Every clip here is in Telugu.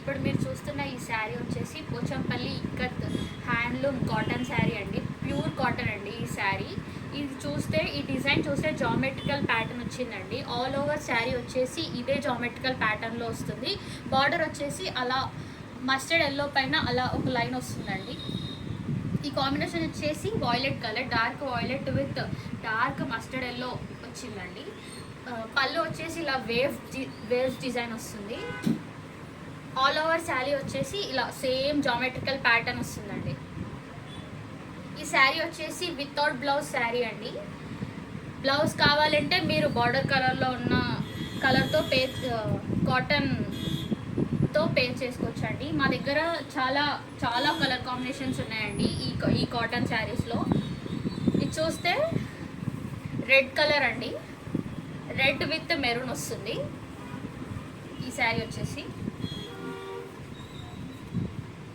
ఇప్పుడు మీరు చూస్తున్న ఈ శారీ వచ్చేసి పోచంపల్లి ఇక్కత్ హ్యాండ్లూమ్ కాటన్ శారీ అండి, ప్యూర్ కాటన్ అండి ఈ శారీ. ఇది చూస్తే, ఈ డిజైన్ చూస్తే జామెట్రికల్ ప్యాటర్న్ వచ్చిందండి. ఆల్ ఓవర్ శారీ వచ్చేసి ఇదే జామెట్రికల్ ప్యాటర్న్లో వస్తుంది. బార్డర్ వచ్చేసి అలా మస్టర్డ్ ఎల్లో పైన అలా ఒక లైన్ వస్తుందండి. ఈ కాంబినేషన్ వచ్చేసి violet colour, dark violet with dark mustard yellow వచ్చిందండి. పళ్ళు వచ్చేసి ఇలా వేవ్స్ డిజైన్ వస్తుంది. ఆల్ ఓవర్ శారీ వచ్చేసి ఇలా సేమ్ జామెట్రికల్ ప్యాటర్న్ వస్తుందండి. ఈ శారీ వచ్చేసి వితౌట్ బ్లౌజ్ శారీ అండి. బ్లౌజ్ కావాలంటే మీరు బార్డర్ కలర్లో ఉన్న కలర్తో కాటన్తో పే చేసుకోవచ్చండి. మా దగ్గర చాలా కలర్ కాంబినేషన్స్ ఉన్నాయండి ఈ కాటన్ శారీస్లో. ఇది చూస్తే రెడ్ కలర్ అండి, రెడ్ విత్ మెరూన్ వస్తుంది. ఈ శారీ వచ్చేసి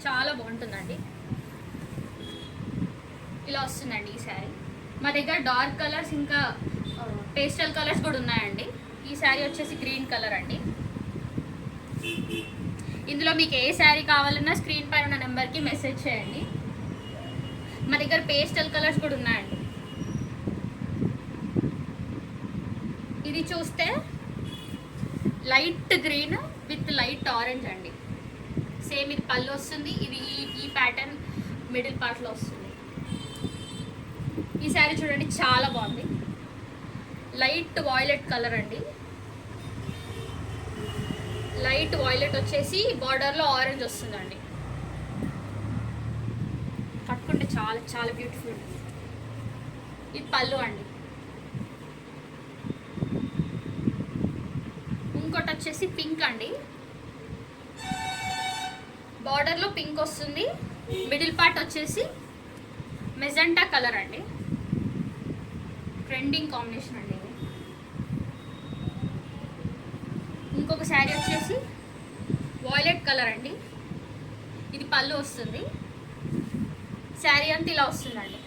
చాలా బాగుంటుందండి. ఇలా వస్తుందండి ఈ శారీ. మా దగ్గర డార్క్ కలర్స్ ఇంకా పేస్టల్ కలర్స్ కూడా ఉన్నాయండి. ఈ శారీ వచ్చేసి గ్రీన్ కలర్ అండి. ఇందులో మీకు ఏ శారీ కావాలన్నా స్క్రీన్ పైన ఉన్న నెంబర్కి మెసేజ్ చేయండి. మా దగ్గర పేస్టల్ కలర్స్ కూడా ఉన్నాయండి. ఇది చూస్తే light green with light orange అండి. సేమ్ ఇది పళ్ళు వస్తుంది. ఇది ఈ ప్యాటర్న్ మిడిల్ పార్ట్లో వస్తుంది. ఈ శారీ చూడండి చాలా బాగుంది. లైట్ వాయిలెట్ కలర్ అండి. లైట్ వాయిలెట్ వచ్చేసి బార్డర్లో ఆరెంజ్ వస్తుందండి. కట్టుకుంటే చాలా బ్యూటిఫుల్. ఇది పళ్ళు అండి. ఇంకోటి వచ్చేసి పింక్ అండి. బార్డర్లో పింక్ వస్తుంది. మిడిల్ పార్ట్ వచ్చేసి మెజెంటా కలర్ అండి. ట్రెండింగ్ కాంబినేషన్ అండి ఇది. ఇంకొక శారీ వచ్చేసి వాయిలెట్ కలర్ అండి. ఇది పళ్ళు వస్తుంది. శారీ అంతా ఇలా వస్తుందండి.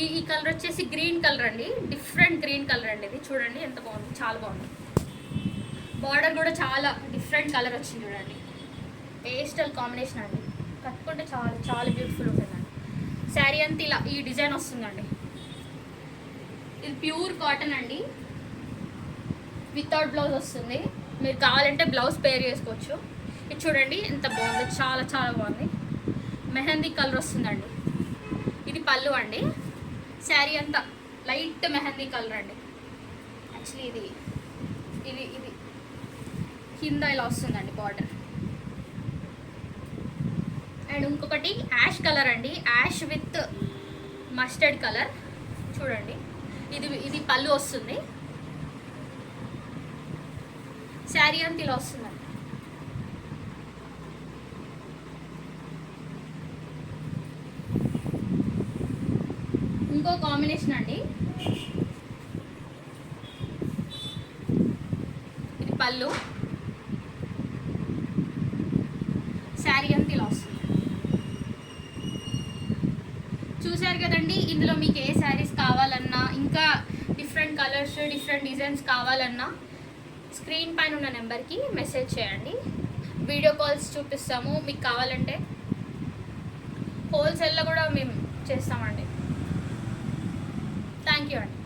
ఈ కలర్ వచ్చేసి గ్రీన్ కలర్ అండి, డిఫరెంట్ గ్రీన్ కలర్ అండి. ఇది చూడండి ఎంత బాగుంది, చాలా బాగుంది. బార్డర్ కూడా చాలా డిఫరెంట్ కలర్ వచ్చింది చూడండి. పేస్టల్ కాంబినేషన్ అండి. కట్టుకుంటే చాలా బ్యూటిఫుల్ ఉంటుందండి. శారీ అంతా ఇలా ఈ డిజైన్ వస్తుందండి. ఇది ప్యూర్ కాటన్ అండి, వితౌట్ బ్లౌజ్ వస్తుంది. మీరు కావాలంటే బ్లౌజ్ పేర్ చేసుకోవచ్చు. ఇది చూడండి ఎంత బాగుంది, చాలా బాగుంది. మెహందీ కలర్ వస్తుందండి. ఇది పళ్ళు అండి. శారీ అంతా లైట్ మెహందీ కలర్ అండి. యాక్చువల్లీ ఇది కింద ఇలా వస్తుందండి బార్డర్. అండ్ ఇంకొకటి యాష్ కలర్ అండి, యాష్ విత్ మస్టర్డ్ కలర్. చూడండి ఇది పళ్ళు వస్తుంది. శారీ అంతా ఇలా వస్తుందండి. ఇంకో కాంబినేషన్ అండి. ఇది పళ్ళు, శారీ అంతా ఇలా వస్తుంది. చూసారు కదండి. ఇందులో మీకు ఏ శారీస్ కావాలన్నా, ఇంకా డిఫరెంట్ కలర్స్ డిఫరెంట్ డిజైన్స్ కావాలన్నా స్క్రీన్ పైన ఉన్న నెంబర్కి మెసేజ్ చేయండి. వీడియో కాల్స్ చూపిస్తాము. మీకు కావాలంటే హోల్సేల్లో కూడా మేము చేస్తామండి. థ్యాంక్ యూ అండి.